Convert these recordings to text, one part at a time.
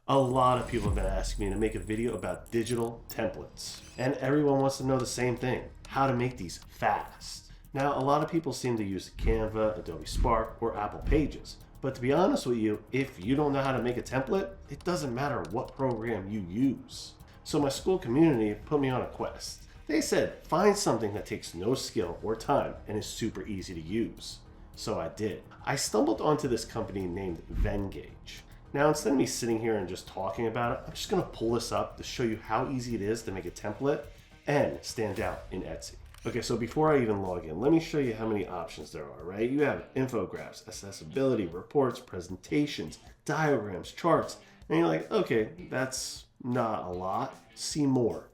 A lot of people have been asking me to make a video about digital templates, and everyone wants to know the same thing: how to make these fast. Now, a lot of people seem to use Canva, Adobe Spark, or Apple Pages. But to be honest with you, if you don't know how to make a template, it doesn't matter what program you use. So my school community put me on a quest. They said, find something that takes no skill or time and is super easy to use. So I did. I stumbled onto this company named Vengage. Now, instead of me sitting here and just talking about it, I'm just gonna pull this up to show you how easy it is to make a template and stand out in Etsy. Okay, so before I even log in, let me show you how many options there are, right? You have infographics, accessibility, reports, presentations, diagrams, charts, and you're like, okay, that's not a lot. See more.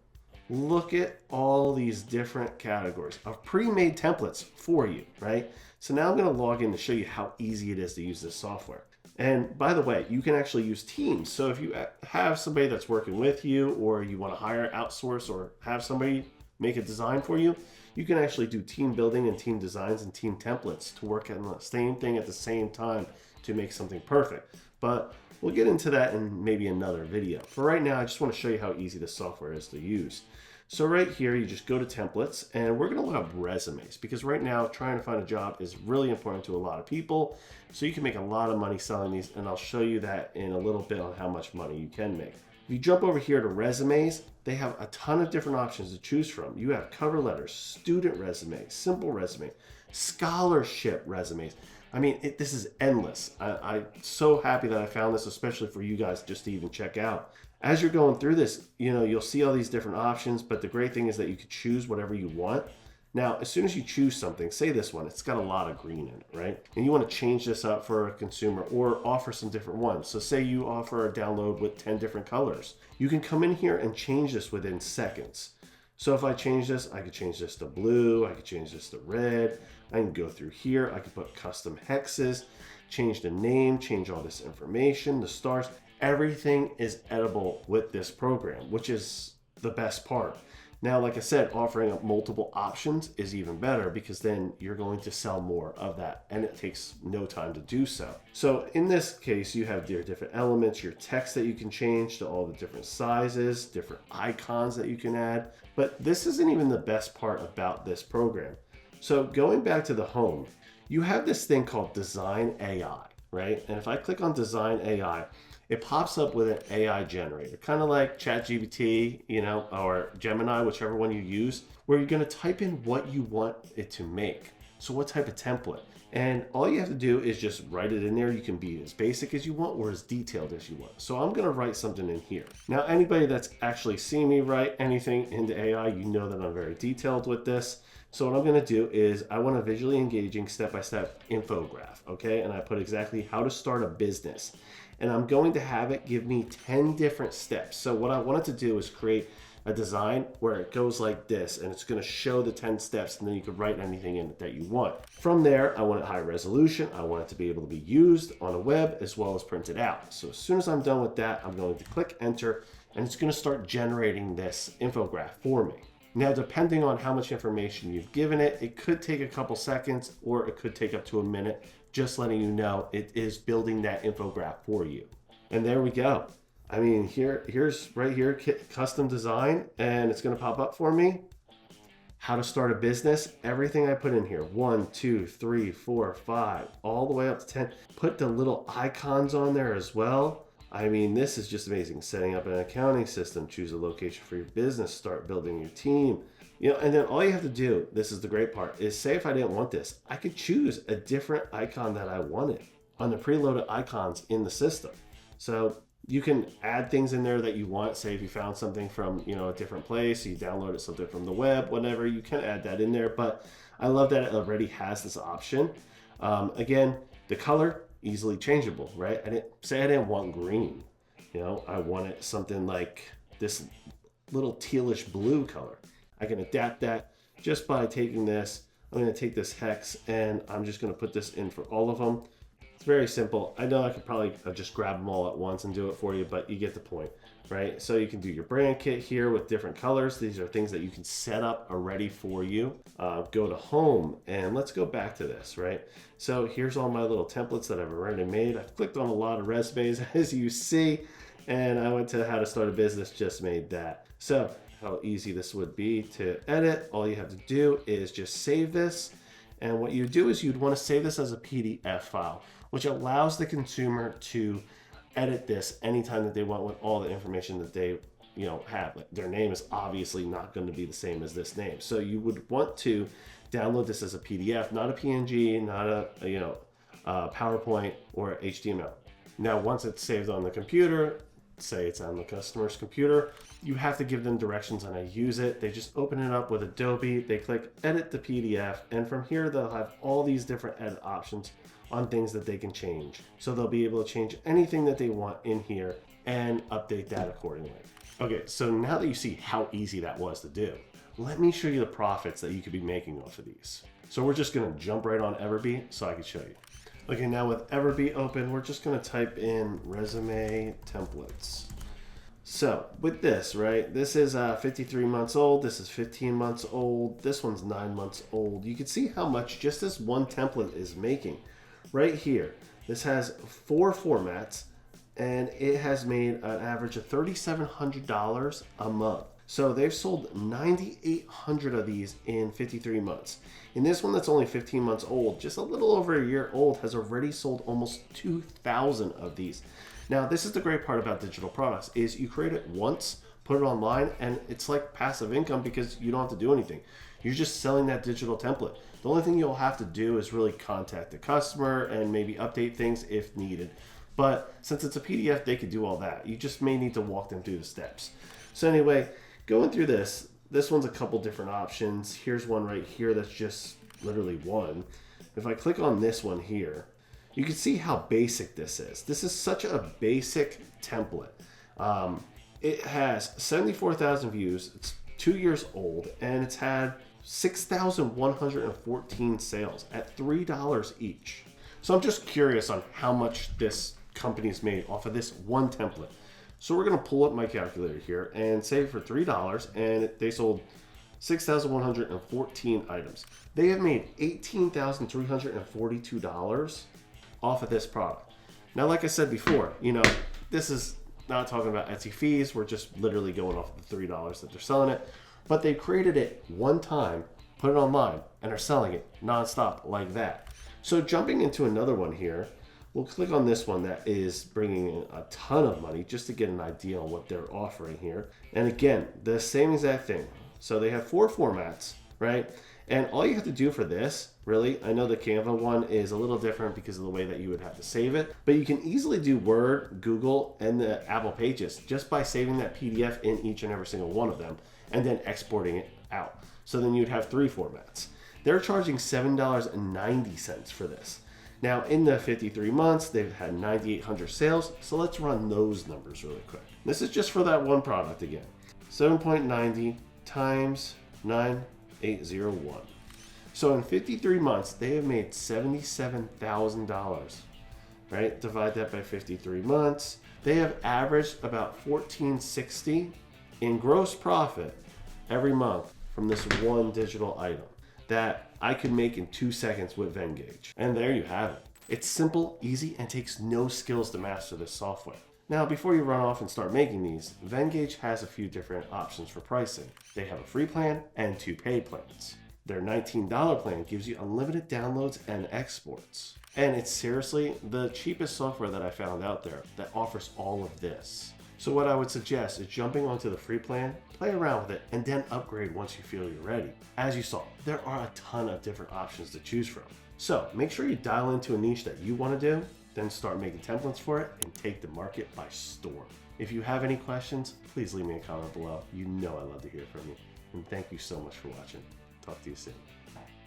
Look at all these different categories of pre-made templates for you, right? So now I'm gonna log in to show you how easy it is to use this software. And by the way, you can actually use teams. So if you have somebody that's working with you, or you want to hire, outsource, or have somebody make a design for you, you can actually do team building and team designs and team templates to work on the same thing at the same time to make something perfect. But we'll get into that in maybe another video. For right now, I just want to show you how easy this software is to use. So right here, you just go to templates, and we're gonna look up resumes, because right now trying to find a job is really important to a lot of people. So you can make a lot of money selling these, and I'll show you that in a little bit on how much money you can make. If you jump over here to resumes, they have a ton of different options to choose from. You have cover letters, student resumes, simple resume, scholarship resumes. I mean, this is endless. I'm so happy that I found this, especially for you guys just to even check out. As you're going through this, you'll see all these different options, but the great thing is that you can choose whatever you want. Now, as soon as you choose something, say this one, it's got a lot of green in it, right? And you want to change this up for a consumer or offer some different ones. So say you offer a download with 10 different colors. You can come in here and change this within seconds. So if I change this, I could change this to blue, I could change this to red, I can go through here, I could put custom hexes, change the name, change all this information, the stars. Everything is edible with this program, which is the best part. Now, like I said, offering up multiple options is even better, because then you're going to sell more of that, and it takes no time to do so. So in this case, you have your different elements, your text that you can change to all the different sizes, different icons that you can add. But this isn't even the best part about this program. So going back to the home, you have this thing called Design AI, right? And if I click on Design AI, it pops up with an AI generator, kind of like ChatGPT, or Gemini, whichever one you use, where you're going to type in what you want it to make. So what type of template? And all you have to do is just write it in there. You can be as basic as you want or as detailed as you want. So I'm going to write something in here. Now, anybody that's actually seen me write anything into AI, you know that I'm very detailed with this. So what I'm going to do is I want a visually engaging step-by-step infographic, okay? And I put exactly how to start a business. And I'm going to have it give me 10 different steps. So what I wanted to do is create a design where it goes like this, and it's going to show the 10 steps, and then you can write anything in it that you want. From there, I want it high resolution. I want it to be able to be used on a web as well as printed out. So as soon as I'm done with that, I'm going to click enter, and it's going to start generating this infographic for me. Now, depending on how much information you've given it, it could take a couple seconds, or it could take up to a minute. Just letting you know, it is building that infographic for you. And there we go. I mean, here's right here, custom design, and it's going to pop up for me. How to start a business, everything I put in here, 1, 2, 3, 4, 5, all the way up to 10. Put the little icons on there as well. I mean, this is just amazing. Setting up an accounting system, choose a location for your business, start building your team. And then all you have to do, this is the great part, is say if I didn't want this, I could choose a different icon that I wanted on the preloaded icons in the system. So you can add things in there that you want. Say if you found something from a different place, you downloaded something from the web, whatever, you can add that in there. But I love that it already has this option. Again, the color, easily changeable, right? I didn't want green. I wanted something like this little tealish blue color. I can adapt that just by taking this. I'm going to take this hex, and I'm just going to put this in for all of them. It's very simple. I know I could probably just grab them all at once and do it for you, but you get the point, right? So you can do your brand kit here with different colors. These are things that you can set up already for you. Go to home, and let's go back to this, right? So here's all my little templates that I've already made. I've clicked on a lot of resumes, as you see. and I went to how to start a business, just made that. So how easy this would be to edit. All you have to do is just save this. And what you do is you'd want to save this as a PDF file, which allows the consumer to edit this anytime that they want with all the information that they have. Like, their name is obviously not going to be the same as this name. So you would want to download this as a PDF, not a PNG, not a PowerPoint or HTML. Now, once it's saved on the computer, say it's on the customer's computer, you have to give them directions on how to use it. They just open it up with Adobe, they click edit the PDF, and from here they'll have all these different edit options on things that they can change. So they'll be able to change anything that they want in here and update that accordingly. Okay, so now that you see how easy that was to do, let me show you the profits that you could be making off of these. So we're just gonna jump right on Everbee so I can show you. Okay, now with Everbee open, we're just gonna type in resume templates. So with this, right, this is 53 months old, this is 15 months old, this one's 9 months old. You can see how much just this one template is making. Right here, this has 4 formats, and it has made an average of $3,700 a month. So they've sold 9,800 of these in 53 months. And this one that's only 15 months old, just a little over a year old, has already sold almost 2,000 of these. Now, this is the great part about digital products, is you create it once, put it online, and it's like passive income because you don't have to do anything. You're just selling that digital template. The only thing you'll have to do is really contact the customer and maybe update things if needed. But since it's a PDF, they could do all that. You just may need to walk them through the steps. So anyway, going through this one's a couple different options. Here's one right here that's just literally one. If I click on this one here, you can see how basic this is. This is such a basic template. It has 74,000 views. It's 2 years old, and it's had 6,114 sales at $3 each. So I'm just curious on how much this company's made off of this one template. So we're gonna pull up my calculator here and say for $3, and they sold 6,114 items. They have made $18,342 off of this product. Now, like I said before, this is not talking about Etsy fees. We're just literally going off of the $3 that they're selling it. But they created it one time, put it online, and are selling it nonstop like that. So jumping into another one here, we'll click on this one that is bringing in a ton of money just to get an idea on what they're offering here. And again, the same exact thing. So they have 4 formats, right? And all you have to do for this, really, I know the Canva one is a little different because of the way that you would have to save it, but you can easily do Word, Google, and the Apple Pages just by saving that PDF in each and every single one of them and then exporting it out. So then you'd have 3 formats. They're charging $7.90 for this. Now, in the 53 months, they've had 9,800 sales, so let's run those numbers really quick. This is just for that one product again. 7.90 times 9,801. So in 53 months, they have made $77,000, right? Divide that by 53 months. They have averaged about $1,460 in gross profit every month from this one digital item that I could make in 2 seconds with Venngage. And there you have it. It's simple, easy, and takes no skills to master this software. Now, before you run off and start making these, Venngage has a few different options for pricing. They have a free plan and 2 paid plans. Their $19 plan gives you unlimited downloads and exports. And it's seriously the cheapest software that I found out there that offers all of this. So what I would suggest is jumping onto the free plan, play around with it, and then upgrade once you feel you're ready. As you saw, there are a ton of different options to choose from. So make sure you dial into a niche that you want to do, then start making templates for it and take the market by storm. If you have any questions, please leave me a comment below. You know I love to hear from you. And thank you so much for watching. Talk to you soon. Bye.